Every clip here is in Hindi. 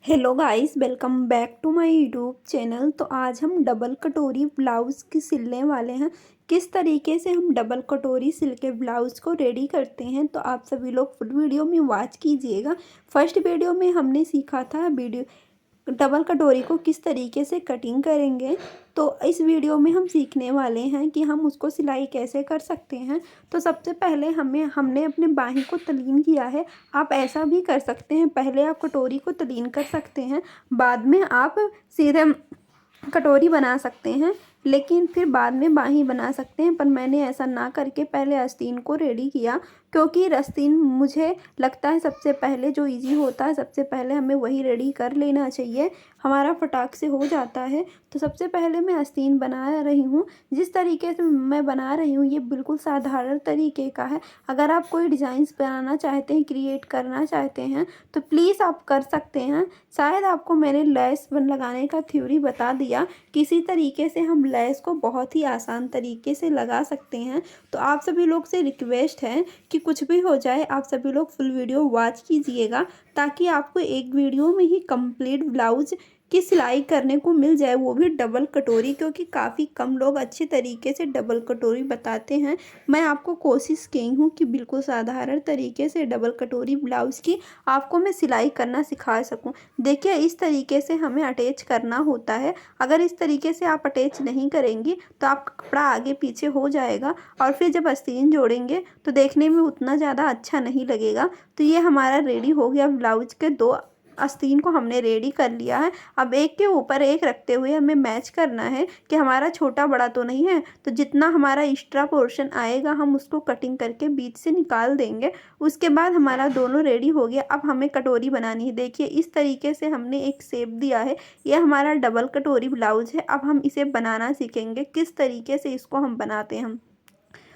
Hello guys, welcome back to my YouTube channel. तो आज हम डबल कटोरी ब्लाउज़ की सिलने वाले हैं। किस तरीके से हम डबल कटोरी सिल के ब्लाउज़ को रेडी करते हैं, तो आप सभी लोग फुल वीडियो में वॉच कीजिएगा। फर्स्ट वीडियो में हमने सीखा था डबल कटोरी को किस तरीके से कटिंग करेंगे। तो इस वीडियो में हम सीखने वाले हैं कि हम उसको सिलाई कैसे कर सकते हैं। तो सबसे पहले हमने अपने बाही को तलीन किया है। आप ऐसा भी कर सकते हैं, पहले आप कटोरी को तलीन कर सकते हैं, बाद में आप सीधे कटोरी बना सकते हैं, लेकिन फिर बाद में बाही बना सकते हैं। पर मैंने ऐसा ना करके पहले आस्तीन को रेडी किया, क्योंकि आस्तीन मुझे लगता है सबसे पहले जो इजी होता है, सबसे पहले हमें वही रेडी कर लेना चाहिए, हमारा फटाक से हो जाता है। तो सबसे पहले मैं आस्तीन बना रही हूँ। जिस तरीके से मैं बना रही हूँ ये बिल्कुल साधारण तरीके का है। अगर आप कोई डिज़ाइंस बनाना चाहते हैं, क्रिएट करना चाहते हैं, तो प्लीज़ आप कर सकते हैं। शायद आपको मैंने लेस लगाने का थ्योरी बता दिया। किसी तरीके से हम लेस को बहुत ही आसान तरीके से लगा सकते हैं। तो आप सभी लोग से रिक्वेस्ट है कि कुछ भी हो जाए, आप सभी लोग फुल वीडियो वॉच कीजिएगा, ताकि आपको एक वीडियो में ही कंप्लीट ब्लाउज की सिलाई करने को मिल जाए, वो भी डबल कटोरी, क्योंकि काफ़ी कम लोग अच्छे तरीके से डबल कटोरी बताते हैं। मैं आपको कोशिश की हूँ कि बिल्कुल साधारण तरीके से डबल कटोरी ब्लाउज़ की आपको मैं सिलाई करना सिखा सकूँ। देखिए, इस तरीके से हमें अटैच करना होता है। अगर इस तरीके से आप अटैच नहीं करेंगी तो आपका कपड़ा आगे पीछे हो जाएगा, और फिर जब आस्तीन जोड़ेंगे तो देखने में उतना ज़्यादा अच्छा नहीं लगेगा। तो ये हमारा रेडी हो गया, ब्लाउज के दो आस्तीन को हमने रेडी कर लिया है। अब एक के ऊपर एक रखते हुए हमें मैच करना है कि हमारा छोटा बड़ा तो नहीं है। तो जितना हमारा एक्स्ट्रा पोर्शन आएगा हम उसको कटिंग करके बीच से निकाल देंगे। उसके बाद हमारा दोनों रेडी हो गया। अब हमें कटोरी बनानी है। देखिए, इस तरीके से हमने एक शेप दिया है। ये हमारा डबल कटोरी ब्लाउज है। अब हम इसे बनाना सीखेंगे, किस तरीके से इसको हम बनाते हैं।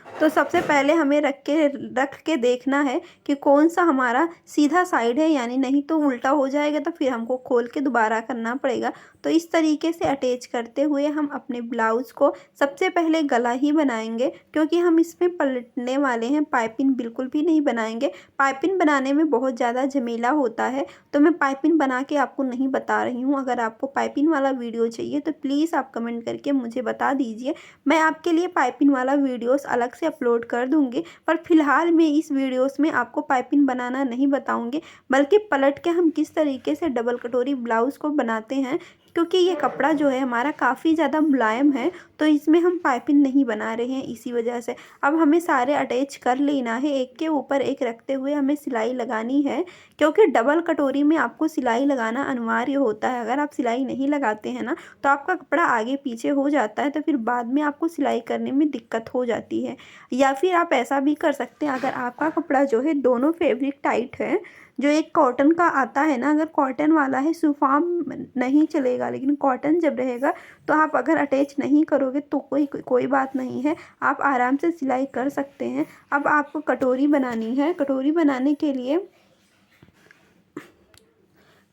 तो सबसे पहले हमें रख के देखना है कि कौन सा हमारा सीधा साइड है, यानी नहीं तो उल्टा हो जाएगा, तो फिर हमको खोल के दोबारा करना पड़ेगा। तो इस तरीके से अटैच करते हुए हम अपने ब्लाउज़ को सबसे पहले गला ही बनाएंगे, क्योंकि हम इसमें पलटने वाले हैं, पाइपिंग बिल्कुल भी नहीं बनाएंगे। पाइपिंग बनाने में बहुत ज़्यादा झमेला होता है, तो मैं पाइपिंग बना के आपको नहीं बता रही हूँ। अगर आपको पाइपिंग वाला वीडियो चाहिए तो प्लीज़ आप कमेंट करके मुझे बता दीजिए, मैं आपके लिए पाइपिंग वाला वीडियोस अलग से अपलोड कर दूंगी। पर फिलहाल मैं इस वीडियोस में आपको पाइपिंग बनाना नहीं बताऊंगी, बल्कि पलट के हम किस तरीके से डबल कटोरी ब्लाउज़ को बनाते हैं, क्योंकि ये कपड़ा जो है हमारा काफ़ी ज़्यादा मुलायम है, तो इसमें हम पाइपिंग नहीं बना रहे हैं, इसी वजह से। अब हमें सारे अटैच कर लेना है, एक के ऊपर एक रखते हुए हमें सिलाई लगानी है, क्योंकि डबल कटोरी में आपको सिलाई लगाना अनिवार्य होता है। अगर आप सिलाई नहीं लगाते हैं ना, तो आपका कपड़ा आगे पीछे हो जाता है, तो फिर बाद में आपको सिलाई करने में दिक्कत हो जाती है। या फिर आप ऐसा भी कर सकते हैं, अगर आपका कपड़ा जो है दोनों फैब्रिक टाइट है, जो एक कॉटन का आता है ना, अगर कॉटन वाला है शिफॉन नहीं चलेगा, लेकिन कॉटन जब रहेगा तो आप अगर अटैच नहीं करोगे तो कोई बात नहीं है, आप आराम से सिलाई कर सकते हैं। अब आपको कटोरी बनानी है। कटोरी बनाने के लिए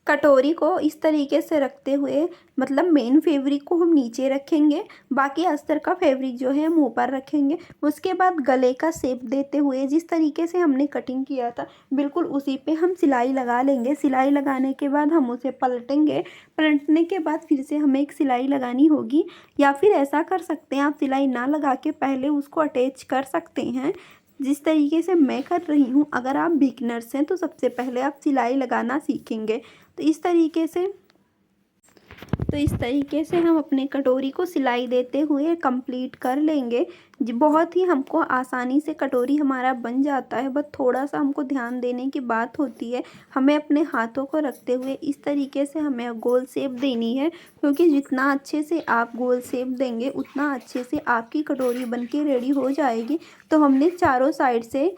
कटोरी को इस तरीके से रखते हुए, मतलब मेन फैब्रिक को हम नीचे रखेंगे, बाकी अस्तर का फैब्रिक जो है हम ऊपर रखेंगे। उसके बाद गले का शेप देते हुए जिस तरीके से हमने कटिंग किया था बिल्कुल उसी पे हम सिलाई लगा लेंगे। सिलाई लगाने के बाद हम उसे पलटेंगे। पलटने के बाद फिर से हमें एक सिलाई लगानी होगी, या फिर ऐसा कर सकते हैं आप सिलाई ना लगा के पहले उसको अटैच कर सकते हैं, जिस तरीके से मैं कर रही हूँ। अगर आप बिगनर्स हैं तो सबसे पहले आप सिलाई लगाना सीखेंगे। तो इस तरीके से हम अपने कटोरी को सिलाई देते हुए कंप्लीट कर लेंगे। बहुत ही हमको आसानी से कटोरी हमारा बन जाता है, बस थोड़ा सा हमको ध्यान देने की बात होती है। हमें अपने हाथों को रखते हुए इस तरीके से हमें गोल शेप देनी है, क्योंकि जितना अच्छे से आप गोल शेप देंगे उतना अच्छे से आपकी कटोरी बन के रेडी हो जाएगी। तो हमने चारों साइड से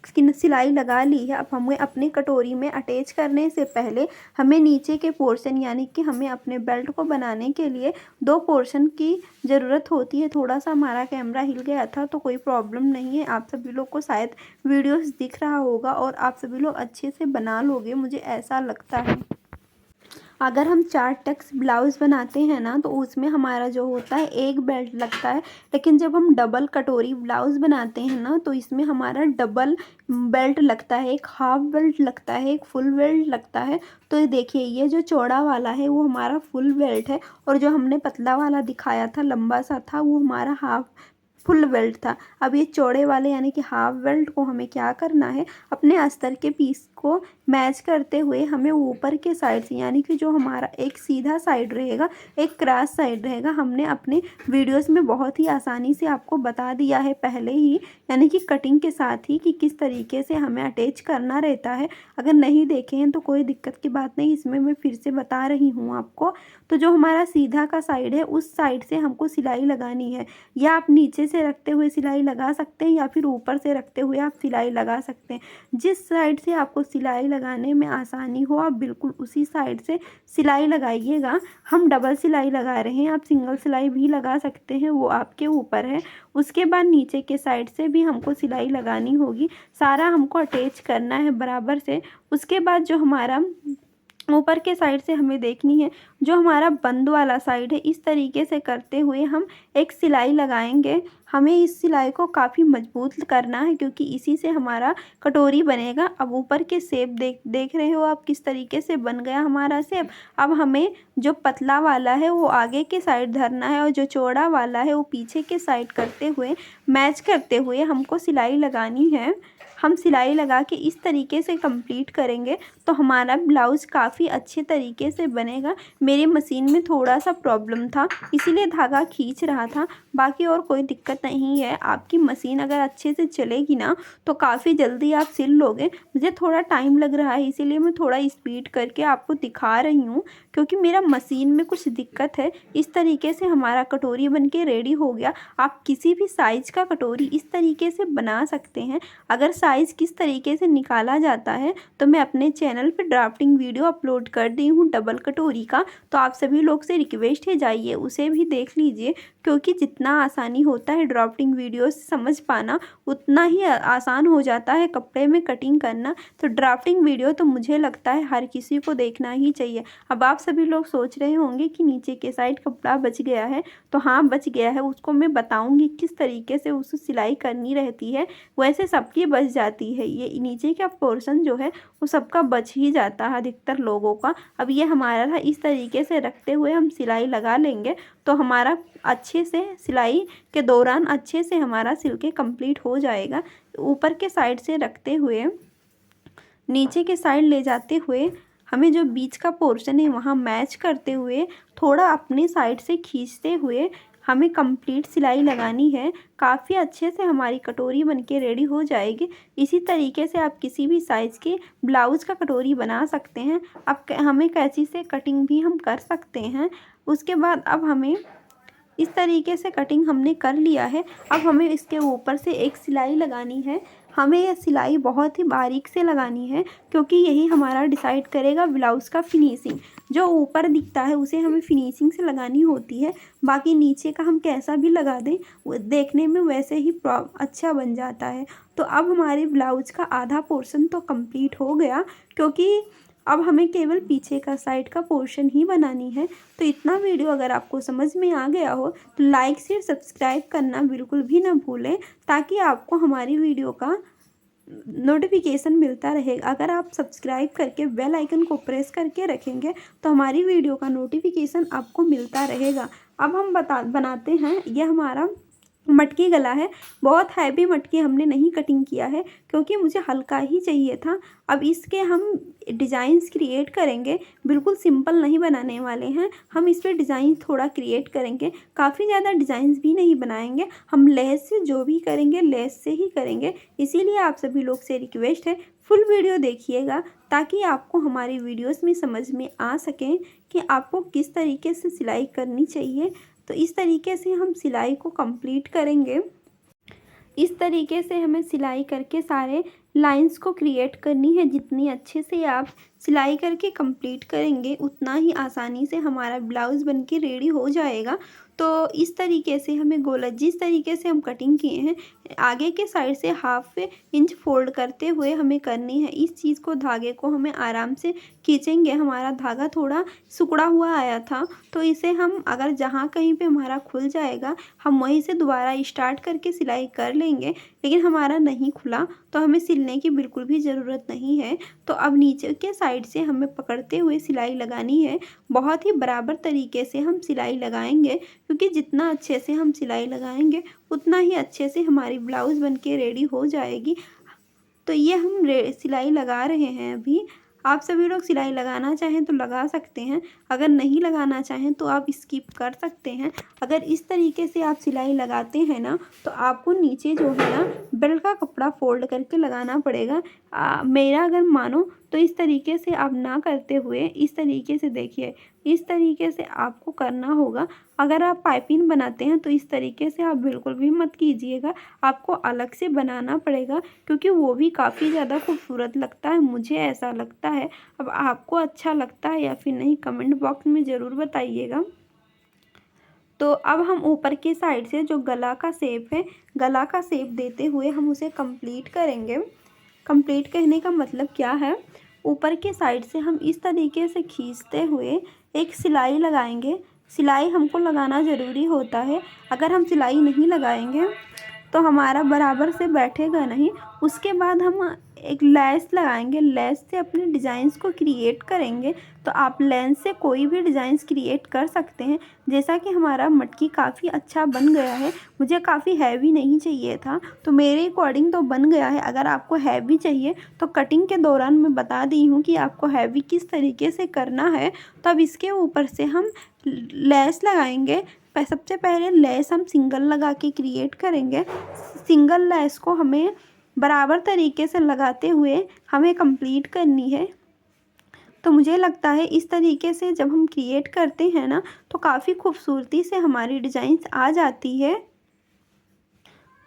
की सिलाई लगा ली है। अब हमें अपनी कटोरी में अटैच करने से पहले हमें नीचे के पोर्शन, यानी कि हमें अपने बेल्ट को बनाने के लिए दो पोर्शन की ज़रूरत होती है। थोड़ा सा हमारा कैमरा हिल गया था तो कोई प्रॉब्लम नहीं है, आप सभी लोग को शायद वीडियोस दिख रहा होगा और आप सभी लोग अच्छे से बना लोगे, मुझे ऐसा लगता है। अगर हम 4 टक्स ब्लाउज़ बनाते हैं ना तो उसमें हमारा जो होता है एक बेल्ट लगता है, लेकिन जब हम डबल कटोरी ब्लाउज़ बनाते हैं ना तो इसमें हमारा डबल बेल्ट लगता है, एक हाफ बेल्ट लगता है, एक फुल बेल्ट लगता है। तो ये देखिए, ये जो चौड़ा वाला है वो हमारा फुल बेल्ट है और जो हमने पतला वाला दिखाया था लंबा सा था वो हमारा हाफ फुल बेल्ट था। अब ये चौड़े वाले यानी कि हाफ बेल्ट को हमें क्या करना है, अपने अस्तर के पीस को मैच करते हुए हमें ऊपर के साइड से यानी कि जो हमारा एक सीधा साइड रहेगा, एक क्रॉस साइड रहेगा, हमने अपने वीडियोस में बहुत ही आसानी से आपको बता दिया है पहले ही, यानी कि कटिंग के साथ ही कि किस तरीके से हमें अटैच करना रहता है। अगर नहीं देखे हैं तो कोई दिक्कत की बात नहीं, इसमें मैं फिर से बता रही हूँ आपको। तो जो हमारा सीधा का साइड है उस साइड से हमको सिलाई लगानी है, या आप नीचे से रखते हुए सिलाई लगा सकते हैं या फिर ऊपर से रखते हुए आप सिलाई लगा सकते हैं। जिस साइड से आपको सिलाई लगाने में आसानी हो आप बिल्कुल उसी साइड से सिलाई लगाइएगा। हम डबल सिलाई लगा रहे हैं, आप सिंगल सिलाई भी लगा सकते हैं, वो आपके ऊपर है। उसके बाद नीचे के साइड से भी हमको सिलाई लगानी होगी, सारा हमको अटैच करना है बराबर से। उसके बाद जो हमारा ऊपर के साइड से हमें देखनी है, जो हमारा बंद वाला साइड है, इस तरीके से करते हुए हम एक सिलाई लगाएंगे। हमें इस सिलाई को काफ़ी मजबूत करना है क्योंकि इसी से हमारा कटोरी बनेगा। अब ऊपर के शेप देख रहे हो आप किस तरीके से बन गया हमारा शेप। अब हमें जो पतला वाला है वो आगे के साइड धरना है और जो चौड़ा वाला है वो पीछे के साइड करते हुए मैच करते हुए हमको सिलाई लगानी है। हम सिलाई लगा के इस तरीके से कंप्लीट करेंगे तो हमारा ब्लाउज़ काफ़ी अच्छे तरीके से बनेगा। मेरी मशीन में थोड़ा सा प्रॉब्लम था इसीलिए धागा खींच रहा था, बाकी और कोई दिक्कत नहीं है। आपकी मशीन अगर अच्छे से चलेगी ना तो काफ़ी जल्दी आप सिल लोगे। मुझे थोड़ा टाइम लग रहा है इसीलिए मैं थोड़ा स्पीड करके आपको दिखा रही हूँ क्योंकि मेरा मशीन में कुछ दिक्कत है। इस तरीके से हमारा कटोरी बन के रेडी हो गया। आप किसी भी साइज़ का कटोरी इस तरीके से बना सकते हैं। अगर साइज़ किस तरीके से निकाला जाता है तो मैं अपने चैनल पे ड्राफ्टिंग वीडियो अपलोड कर दी हूँ डबल कटोरी का, तो आप सभी लोग से रिक्वेस्ट है जाइए उसे भी देख लीजिए क्योंकि जितना आसानी होता है ड्राफ्टिंग वीडियो समझ पाना उतना ही आसान हो जाता है कपड़े में कटिंग करना। तो ड्राफ्टिंग वीडियो तो मुझे लगता है हर किसी को देखना ही चाहिए। अब आप सभी लोग सोच रहे होंगे कि नीचे के साइड कपड़ा बच गया है, तो हाँ बच गया है, उसको मैं बताऊँगी किस तरीके से उसे सिलाई करनी रहती है। वैसे सबकी बच जाती है, ये नीचे का पोर्शन जो है वो सबका बच ही जाता है अधिकतर लोगों का। अब ये हमारा था, इस तरीके से रखते हुए हम सिलाई लगा लेंगे तो हमारा अच्छे से सिलाई के दौरान अच्छे से हमारा सिल के कंप्लीट हो जाएगा। ऊपर के साइड से रखते हुए नीचे के साइड ले जाते हुए हमें जो बीच का पोर्शन है वहाँ मैच करते हुए थोड़ा अपने साइड से खींचते हुए हमें कंप्लीट सिलाई लगानी है। काफ़ी अच्छे से हमारी कटोरी बनके रेडी हो जाएगी। इसी तरीके से आप किसी भी साइज़ के ब्लाउज़ का कटोरी बना सकते हैं। अब हमें कैंची से कटिंग भी हम कर सकते हैं। उसके बाद अब हमें इस तरीके से कटिंग हमने कर लिया है। अब हमें इसके ऊपर से एक सिलाई लगानी है। हमें यह सिलाई बहुत ही बारीक से लगानी है क्योंकि यही हमारा डिसाइड करेगा ब्लाउज़ का फिनिशिंग। जो ऊपर दिखता है उसे हमें फिनिशिंग से लगानी होती है, बाकी नीचे का हम कैसा भी लगा दें वो देखने में वैसे ही अच्छा बन जाता है। तो अब हमारे ब्लाउज़ का आधा पोर्शन तो कंप्लीट हो गया क्योंकि अब हमें केवल पीछे का साइड का पोर्शन ही बनानी है। तो इतना वीडियो अगर आपको समझ में आ गया हो तो लाइक शेयर सब्सक्राइब करना बिल्कुल भी ना भूलें ताकि आपको हमारी वीडियो का नोटिफिकेशन मिलता रहेगा। अगर आप सब्सक्राइब करके बेल आइकन को प्रेस करके रखेंगे तो हमारी वीडियो का नोटिफिकेशन आपको मिलता रहेगा। अब हम बनाते हैं, यह हमारा मटकी गला है। बहुत हैवी मटकी हमने नहीं कटिंग किया है क्योंकि मुझे हल्का ही चाहिए था। अब इसके हम डिज़ाइंस क्रिएट करेंगे, बिल्कुल सिंपल नहीं बनाने वाले हैं। हम इस पर डिज़ाइन थोड़ा क्रिएट करेंगे, काफ़ी ज़्यादा डिज़ाइंस भी नहीं बनाएंगे। हम लेस से जो भी करेंगे लेस से ही करेंगे। इसीलिए आप सभी लोग से रिक्वेस्ट है फुल वीडियो देखिएगा ताकि आपको हमारी वीडियोस में समझ में आ सकें कि आपको किस तरीके से सिलाई करनी चाहिए। तो इस तरीके से हम सिलाई को कंप्लीट करेंगे। इस तरीके से हमें सिलाई करके सारे लाइंस को क्रिएट करनी है। जितनी अच्छे से आप सिलाई करके कंप्लीट करेंगे उतना ही आसानी से हमारा ब्लाउज़ बन के रेडी हो जाएगा। तो इस तरीके से हमें गोला जिस तरीके से हम कटिंग किए हैं आगे के साइड से हाफ इंच फोल्ड करते हुए हमें करनी है। इस चीज़ को धागे को हमें आराम से खींचेंगे। हमारा धागा थोड़ा सिकुड़ा हुआ आया था तो इसे हम अगर जहाँ कहीं पे हमारा खुल जाएगा हम वहीं से दोबारा स्टार्ट करके सिलाई कर लेंगे। लेकिन हमारा नहीं खुला तो हमें सिलने की बिल्कुल भी ज़रूरत नहीं है। तो अब नीचे के साइड से हमें पकड़ते हुए सिलाई लगानी है। बहुत ही बराबर तरीके से हम सिलाई लगाएंगे क्योंकि जितना अच्छे से हम सिलाई लगाएंगे उतना ही अच्छे से हमारी ब्लाउज़ बन के रेडी हो जाएगी। तो ये हम सिलाई लगा रहे हैं अभी। आप सभी लोग सिलाई लगाना चाहें तो लगा सकते हैं, अगर नहीं लगाना चाहें तो आप स्किप कर सकते हैं। अगर इस तरीके से आप सिलाई लगाते हैं ना तो आपको नीचे जो है ना बेल्ट का कपड़ा फोल्ड करके लगाना पड़ेगा। मेरा अगर मानो तो इस तरीके से आप ना करते हुए इस तरीके से देखिए, इस तरीके से आपको करना होगा। अगर आप पाइपिंग बनाते हैं तो इस तरीके से आप बिल्कुल भी मत कीजिएगा, आपको अलग से बनाना पड़ेगा क्योंकि वो भी काफ़ी ज़्यादा खूबसूरत लगता है, मुझे ऐसा लगता है। अब आपको अच्छा लगता है या फिर नहीं कमेंट बॉक्स में ज़रूर बताइएगा। तो अब हम ऊपर की साइड से जो गला का शेप है, गला का शेप देते हुए हम उसे कंप्लीट करेंगे। कंप्लीट कहने का मतलब क्या है, ऊपर के साइड से हम इस तरीके से खींचते हुए एक सिलाई लगाएंगे। सिलाई हमको लगाना ज़रूरी होता है, अगर हम सिलाई नहीं लगाएंगे तो हमारा बराबर से बैठेगा नहीं। उसके बाद हम एक लेस लगाएंगे, लेस से अपने डिज़ाइंस को क्रिएट करेंगे। तो आप लेंस से कोई भी डिज़ाइंस क्रिएट कर सकते हैं। जैसा कि हमारा मटकी काफ़ी अच्छा बन गया है, मुझे काफ़ी हैवी नहीं चाहिए था तो मेरे अकॉर्डिंग तो बन गया है। अगर आपको हैवी चाहिए तो कटिंग के दौरान मैं बता दी हूँ कि आपको हैवी किस तरीके से करना है। तो अब इसके ऊपर से हम लेस लगाएंगे। सबसे पहले लेस हम सिंगल लगा के क्रिएट करेंगे। सिंगल लेस को हमें बराबर तरीके से लगाते हुए हमें कंप्लीट करनी है। तो मुझे लगता है इस तरीके से जब हम क्रिएट करते हैं ना तो काफ़ी खूबसूरती से हमारी डिज़ाइंस आ जाती है।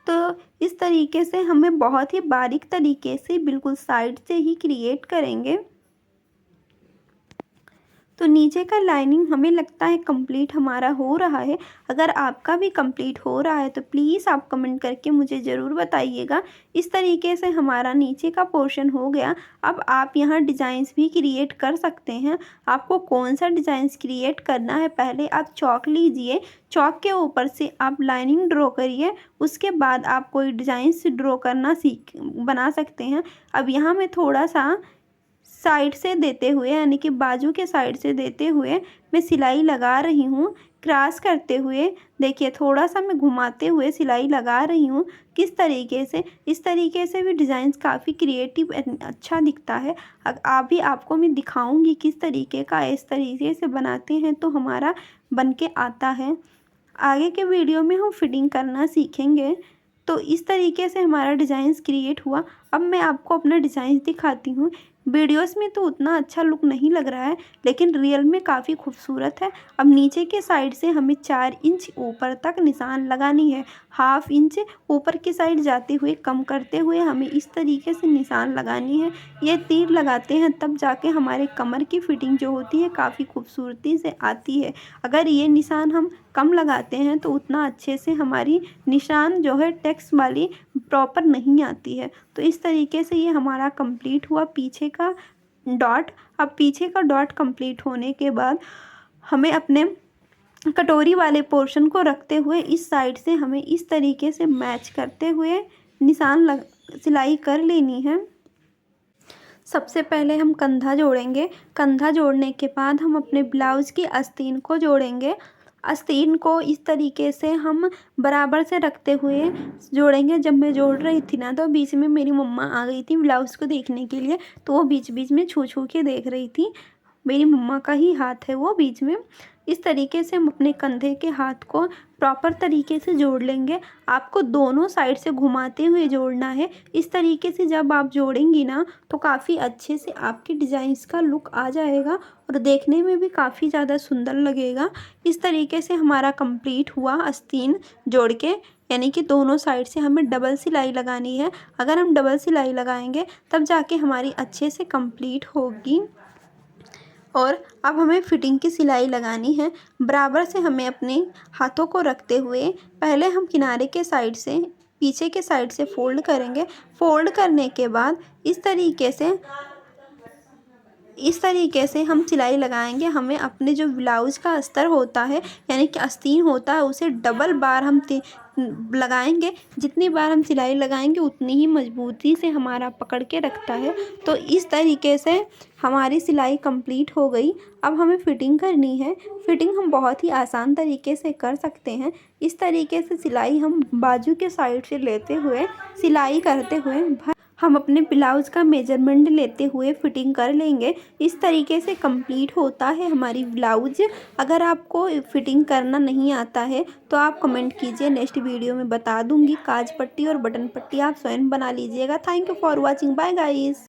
तो इस तरीके से हमें बहुत ही बारीक तरीके से बिल्कुल साइड से ही क्रिएट करेंगे। तो नीचे का लाइनिंग हमें लगता है कंप्लीट हमारा हो रहा है। अगर आपका भी कंप्लीट हो रहा है तो प्लीज़ आप कमेंट करके मुझे ज़रूर बताइएगा। इस तरीके से हमारा नीचे का पोर्शन हो गया। अब आप यहाँ डिज़ाइंस भी क्रिएट कर सकते हैं। आपको कौन सा डिज़ाइंस क्रिएट करना है, पहले आप चॉक लीजिए, चॉक के ऊपर से आप लाइनिंग ड्रॉ करिए। उसके बाद आप कोई डिज़ाइंस ड्रॉ करना बना सकते हैं। अब यहाँ मैं थोड़ा सा साइड से देते हुए यानी कि बाजू के साइड से देते हुए मैं सिलाई लगा रही हूँ। क्रॉस करते हुए देखिए थोड़ा सा मैं घुमाते हुए सिलाई लगा रही हूँ। किस तरीके से, इस तरीके से भी डिज़ाइंस काफ़ी क्रिएटिव अच्छा दिखता है। अभी आपको मैं दिखाऊंगी किस तरीके का इस तरीके से बनाते हैं तो हमारा बन के आता है। आगे के वीडियो में हम फिटिंग करना सीखेंगे। तो इस तरीके से हमारा डिज़ाइंस क्रिएट हुआ। अब मैं आपको अपना डिज़ाइन दिखाती हूँ। वीडियोस में तो उतना अच्छा लुक नहीं लग रहा है लेकिन रियल में काफ़ी खूबसूरत है। अब नीचे के साइड से हमें 4 इंच ऊपर तक निशान लगानी है। हाफ इंच ऊपर की साइड जाते हुए कम करते हुए हमें इस तरीके से निशान लगानी है। ये तीर लगाते हैं तब जाके हमारे कमर की फिटिंग जो होती है काफ़ी खूबसूरती से आती है। अगर ये निशान हम कम लगाते हैं तो उतना अच्छे से हमारी निशान जो है टेक्स्ट वाली प्रॉपर नहीं आती है। तो इस तरीके से ये हमारा कंप्लीट हुआ पीछे का डॉट। अब पीछे का डॉट कंप्लीट होने के बाद हमें अपने कटोरी वाले पोर्शन को रखते हुए इस साइड से हमें इस तरीके से मैच करते हुए निशान सिलाई कर लेनी है। सबसे पहले हम कंधा जोड़ेंगे। कंधा जोड़ने के बाद हम अपने ब्लाउज़ की आस्तीन को जोड़ेंगे। आस्तीन को इस तरीके से हम बराबर से रखते हुए जोड़ेंगे। जब मैं जोड़ रही थी ना तो बीच में मेरी मम्मा आ गई थी ब्लाउज़ को देखने के लिए, तो वो बीच बीच में छू छू के देख रही थी। मेरी मम्मा का ही हाथ है वो बीच में। इस तरीके से हम अपने कंधे के हाथ को प्रॉपर तरीके से जोड़ लेंगे। आपको दोनों साइड से घुमाते हुए जोड़ना है। इस तरीके से जब आप जोड़ेंगी ना तो काफ़ी अच्छे से आपके डिज़ाइंस का लुक आ जाएगा और देखने में भी काफ़ी ज़्यादा सुंदर लगेगा। इस तरीके से हमारा कंप्लीट हुआ आस्तीन जोड़ के, यानी कि दोनों साइड से हमें डबल सिलाई लगानी है। अगर हम डबल सिलाई लगाएंगे तब जाके हमारी अच्छे से कंप्लीट होगी। और अब हमें फिटिंग की सिलाई लगानी है। बराबर से हमें अपने हाथों को रखते हुए पहले हम किनारे के साइड से पीछे के साइड से फ़ोल्ड करेंगे। फ़ोल्ड करने के बाद इस तरीके से हम सिलाई लगाएंगे। हमें अपने जो ब्लाउज़ का अस्तर होता है यानी कि आस्तीन होता है उसे डबल बार हम लगाएंगे। जितनी बार हम सिलाई लगाएंगे उतनी ही मजबूती से हमारा पकड़ के रखता है। तो इस तरीके से हमारी सिलाई कंप्लीट हो गई। अब हमें फ़िटिंग करनी है। फ़िटिंग हम बहुत ही आसान तरीके से कर सकते हैं। इस तरीके से सिलाई हम बाजू के साइड से लेते हुए सिलाई करते हुए हम अपने ब्लाउज़ का मेजरमेंट लेते हुए फ़िटिंग कर लेंगे। इस तरीके से कंप्लीट होता है हमारी ब्लाउज़। अगर आपको फ़िटिंग करना नहीं आता है तो आप कमेंट कीजिए, नेक्स्ट वीडियो में बता दूँगी। काज पट्टी और बटन पट्टी आप स्वयं बना लीजिएगा। Thank you for watching. Bye guys.